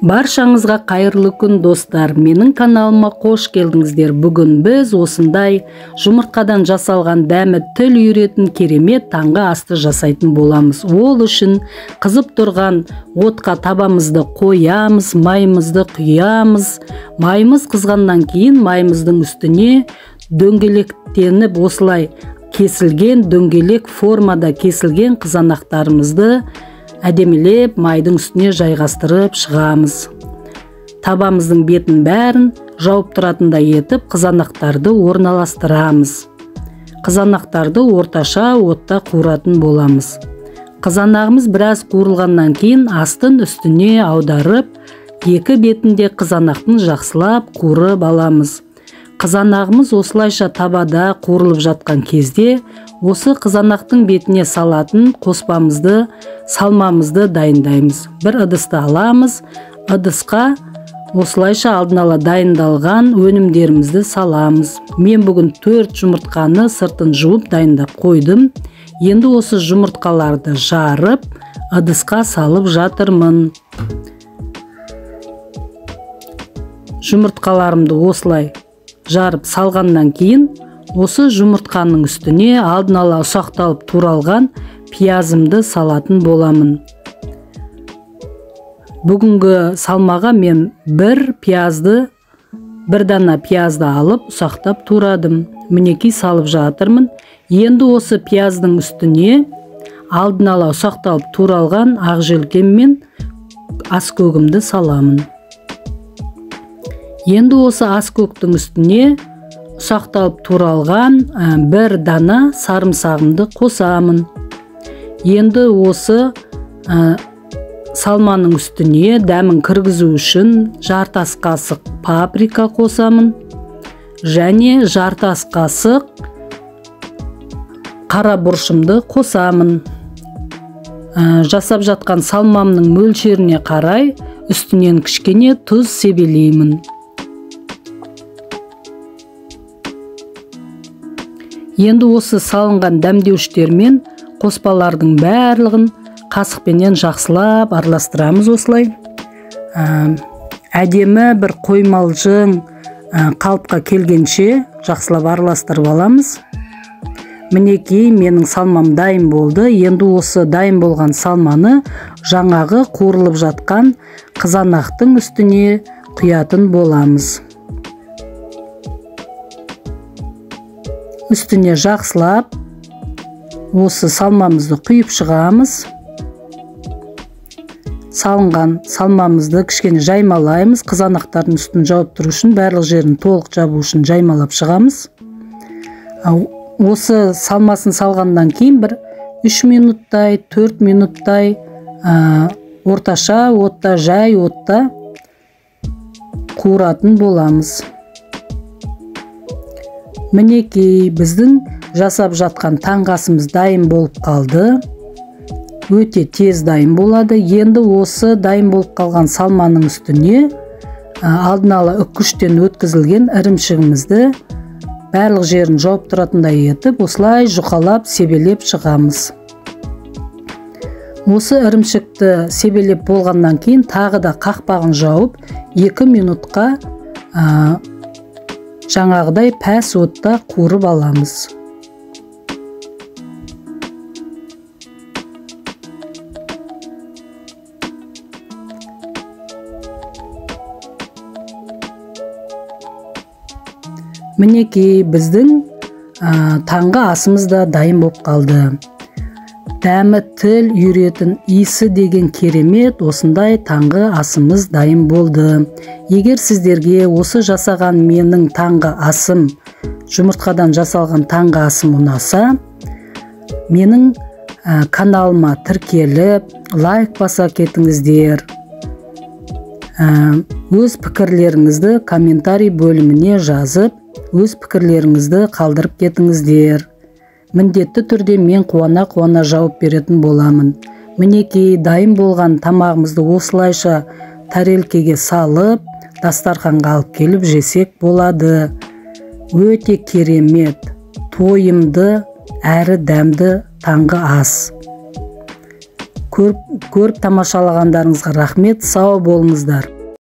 Баршаңызға қайырлы күн достар, менің каналыма қош келдіңіздер. Бүгін біз осындай жұмыртқадан жасалған дәмі тіл үйіретін керемет таңғы асты жасайтын боламыз. Ол үшін қызып тұрған отқа табамызды қоямыз, майымызды құямыз. Майымыз қызғаннан кейін майымыздың үстіне дөңгелектеніп осылай кесілген, дөңгелек формада кесілген қызанақтарымызды әдемілеп майдың үстіне жайғастырып шығамыз. Табамыздың бетін бәрін жауып тұратындай етіп қызанақтарды орналастырамыз. Қызанақтарды орташа отта қуыратын боламыз. Қызанағымыз біраз қуырылғаннан кейін астын үстіне аударып, екі бетінде қызанақтың жақсылап қуырып аламыз. Қызанағымыз осылайша табада қуырылып жатқан кезде осы қызанақтың бетіне салатын қоспамызды, салмамызды дайындаймыз. Бір ыдысты аламыз, ыдысқа осылайша алдын ала дайындалған өнімдерімізді саламыз. Мен бүгін 4 жұмыртқаны сыртын жуып дайындап қойдым. Енді осы жұмыртқаларды жарып, ыдысқа салып жатырмын. Жұмыртқаларымды осылай жарып салғаннан кейін осы жұмыртқаның үстіне алдын ала ұсақталып туралған пиязымды салатын боламын. Бүгінгі салмаға мен бір дана пиязды алып ұсақтап турадым. Мінекей салып жатырмын. Енді осы пияздың үстіне алдын ала ұсақталып туралған ақ желкем мен аскөгімді саламын. Енді осы аскөктің үстіне ұсақталып туралған бір дана сарымсағымды қосамын. Енді осы салманың үстіне дәмін кіргізу үшін жартас қасық паприка қосамын және жартас қасық қара бұршымды қосамын. Жасап жатқан салмамның мөлшеріне қарай үстінен кішкене тұз себелеймін. Енді осы салынған дәмдеуіштермен қоспалардың барлығын қасықпенен жақсылап араластырамыз осылай. Әдемі бір қоймалжың қалыпқа келгенше жақсылап араластырып аламыз. Мінекей менің салмам дайын болды. Енді осы дайын болған салманы жаңағы қуырылып жатқан қызанақтың үстіне құятын боламыз. Үстіне жақсылап осы салмамызды құйып шығамыз. Салынған салмамызды кішкене жаймалаймыз. Қызанақтардың үстін жауып тұру үшін, барлық жерін толық жабу үшін жаймалап шығамыз. Осы салмасын салғаннан кейін бір 3 минуттай, 4 минуттай орташа отта, жай отта қуыратын боламыз. Мінекей біздің жасап жатқан таңғы асымыз дайын болып қалды. Өте тез дайын болады. Енді осы дайын болып қалған салманың үстіне алдын ала үккіштен өткізілген ірімшігімізді барлық жерін жауып тұратындай етіп, осылай жұқалап себелеп шығамыз. Осы ірімшікті себелеп болғаннан кейін тағы да қақпағын жауып 2 минутқа жаңағыдай пәс отта қуырып аламыз. Мінекей біздің таңғы асымыз да дайын болып қалды. Дәмі тіл үйіретін иісі деген керемет осындай таңғы асымыз дайын болды. Егер сіздерге осы жасаған менің таңғы асым, жұмыртқадан жасалған таңғы асым ұнаса, менің каналыма тіркеліп, лайк баса кетіңіздер. Өз пікірлеріңізді комментарий бөліміне жазып, өз пікірлеріңізді қалдырып кетіңіздер. Міндетті түрде мен қуана жауап беретін боламын. Мінекей дайын болған тамағымызды осылайша тарелкеге салып, дастарханға алып келіп жесек болады. Өте керемет, тойымды әрі дәмді таңғы ас. көріп тамашалағандарыңызға рахмет. Сау болыңыздар.